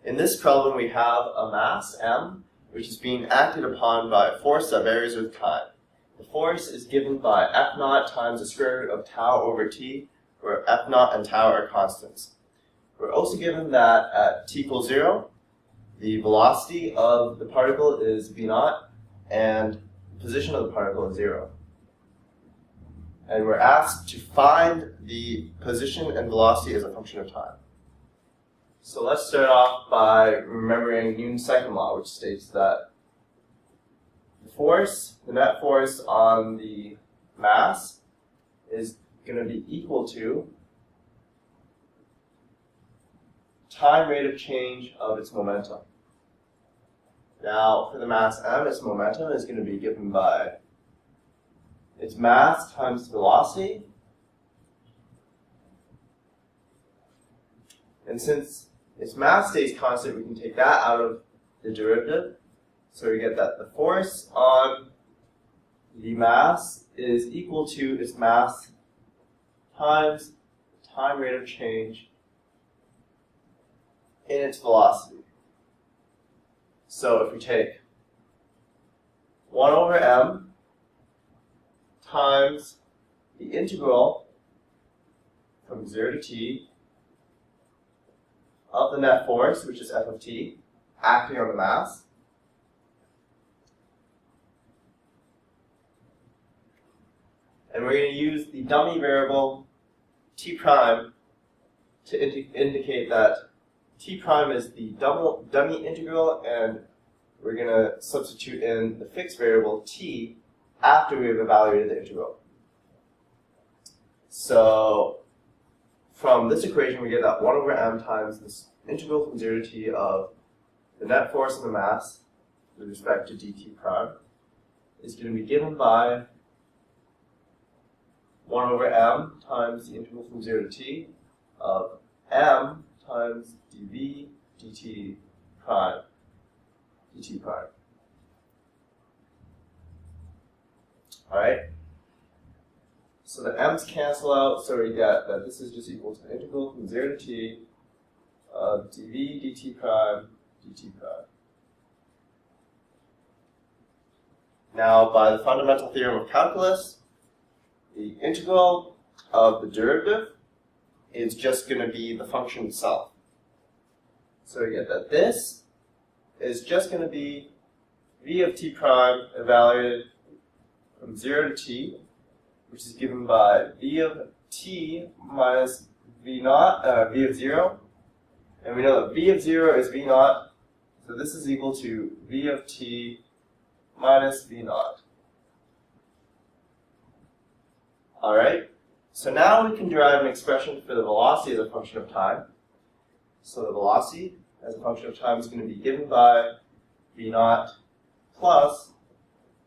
In this problem, we have a mass, m, which is being acted upon by a force that varies with time. The force is given by F naught times the square root of tau over t, where F naught and tau are constants. We're also given that at t equals 0, the velocity of the particle is v naught, and the position of the particle is 0. And we're asked to find the position and velocity as a function of time. So let's start off by remembering Newton's second law, which states that the force, the net force on the mass, is going to be equal to time rate of change of its momentum. Now, for the mass m, its momentum is going to be given by its mass times velocity. And since its mass stays constant, we can take that out of the derivative. So we get that the force on the mass is equal to its mass times time rate of change in its velocity. So if we take 1 over m times the integral from 0 to t of the net force, which is f of t, acting on the mass, and we're going to use the dummy variable t prime to indicate that t prime is the dummy integral, and we're going to substitute in the fixed variable t after we've evaluated the integral. So from this equation, we get that 1 over m times this integral from 0 to t of the net force of the mass with respect to dt prime is going to be given by 1 over m times the integral from 0 to t of m times dv dt prime. Alright? So the m's cancel out, so we get that this is just equal to the integral from 0 to t of dv dt prime. Now, by the fundamental theorem of calculus, the integral of the derivative is just going to be the function itself. So we get that this is just going to be v of t prime evaluated from 0 to t, which is given by v of t minus v naught, v of 0. And we know that v of 0 is v naught, so this is equal to v of t minus v naught. Alright, so now we can derive an expression for the velocity as a function of time. So the velocity as a function of time is going to be given by v naught plus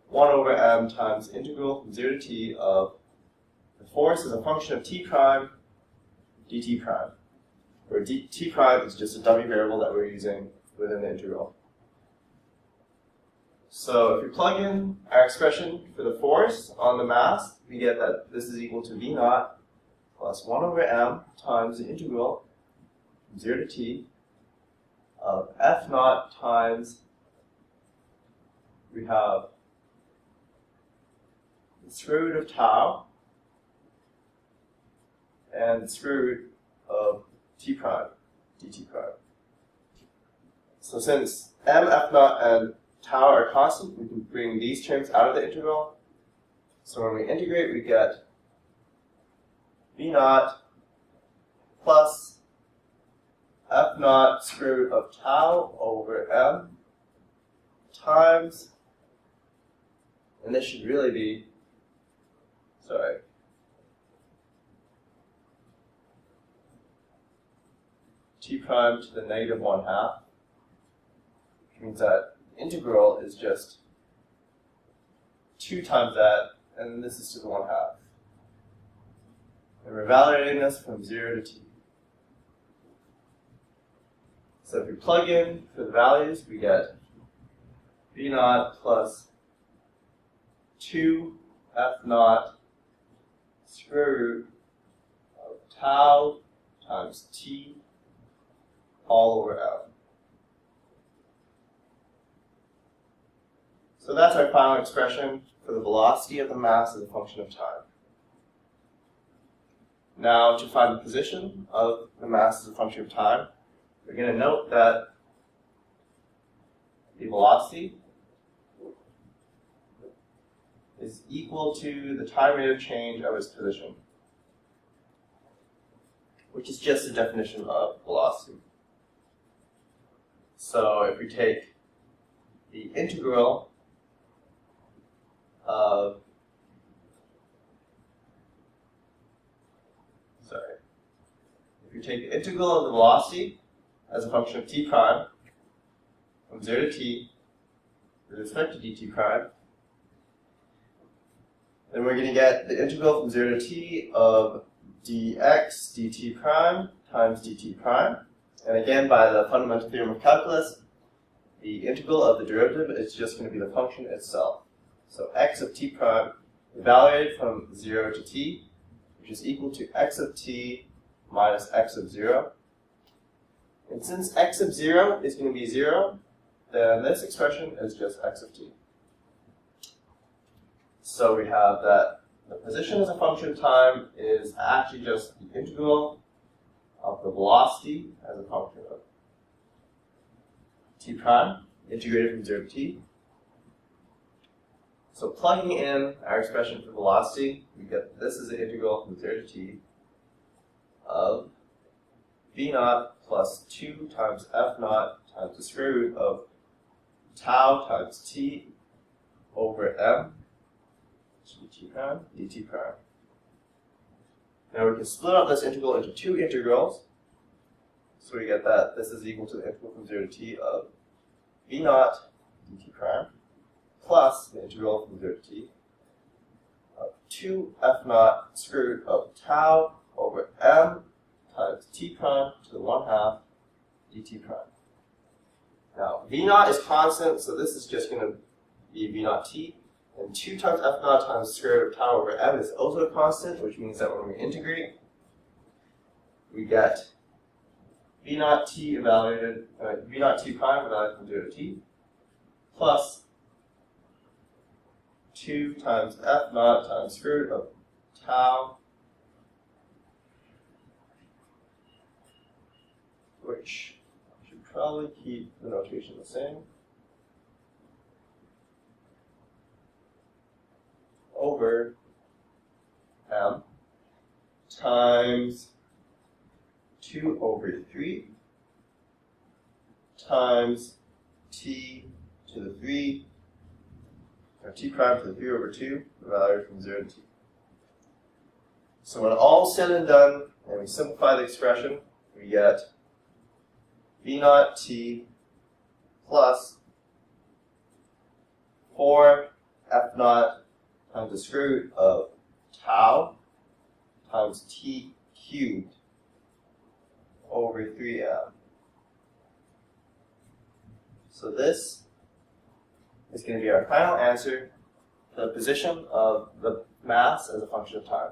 1 over m times the integral from 0 to t of the force as a function of t prime dt prime, where t prime is just a dummy variable that we're using within the integral. So if we plug in our expression for the force on the mass, we get that this is equal to v naught plus 1 over m times the integral from 0 to t of f naught times, we have the square root of tau and the square root of t prime, dt prime. So since m, f naught, and tau are constant, we can bring these terms out of the integral. So when we integrate, we get v naught plus f naught square root of tau over m times, and this should really be, t prime to the negative 1/2, which means that the integral is just 2 times that, and this is to the 1/2. And we're evaluating this from 0 to t. So if we plug in for the values, we get v naught plus 2 f naught square root of tau times t all over m. So that's our final expression for the velocity of the mass as a function of time. Now, to find the position of the mass as a function of time, we're going to note that the velocity is equal to the time rate of change of its position, which is just the definition of velocity. So if we take the integral of, if we take the integral of the velocity as a function of t prime from 0 to t with respect to dt prime, then we're going to get the integral from 0 to t of dx dt prime times dt prime. And again, by the fundamental theorem of calculus, the integral of the derivative is just going to be the function itself. So x of t prime evaluated from 0 to t, which is equal to x of t minus x of 0. And since x of 0 is going to be 0, then this expression is just x of t. So we have that the position as a function of time is actually just the integral of the velocity as a function of t prime, integrated from 0 to t. So plugging in our expression for velocity, we get this is the integral from 0 to t of v naught plus 2 times f naught times the square root of tau times t over m dt prime. Now we can split up this integral into two integrals. So we get that this is equal to the integral from 0 to t of v naught dt prime plus the integral from 0 to t of 2 f naught square root of tau over m times t prime to the 1/2 dt prime. Now v naught is constant, so this is just going to be v naught t. And 2 times f naught times the square root of tau over m is also a constant, which means that when we integrate, we get v naught t evaluated, v naught t prime evaluated from 0 to t, plus 2 times f naught times square root of tau, which I should probably keep the notation the same, over m times 2 over 3 times t to the 3, or t prime to the 3 over 2, evaluated from 0 to t. So when all's said and done, and we simplify the expression, we get v naught t plus 4 f naught times the square root of tau times t cubed over 3m. So this is going to be our final answer for the position of the mass as a function of time.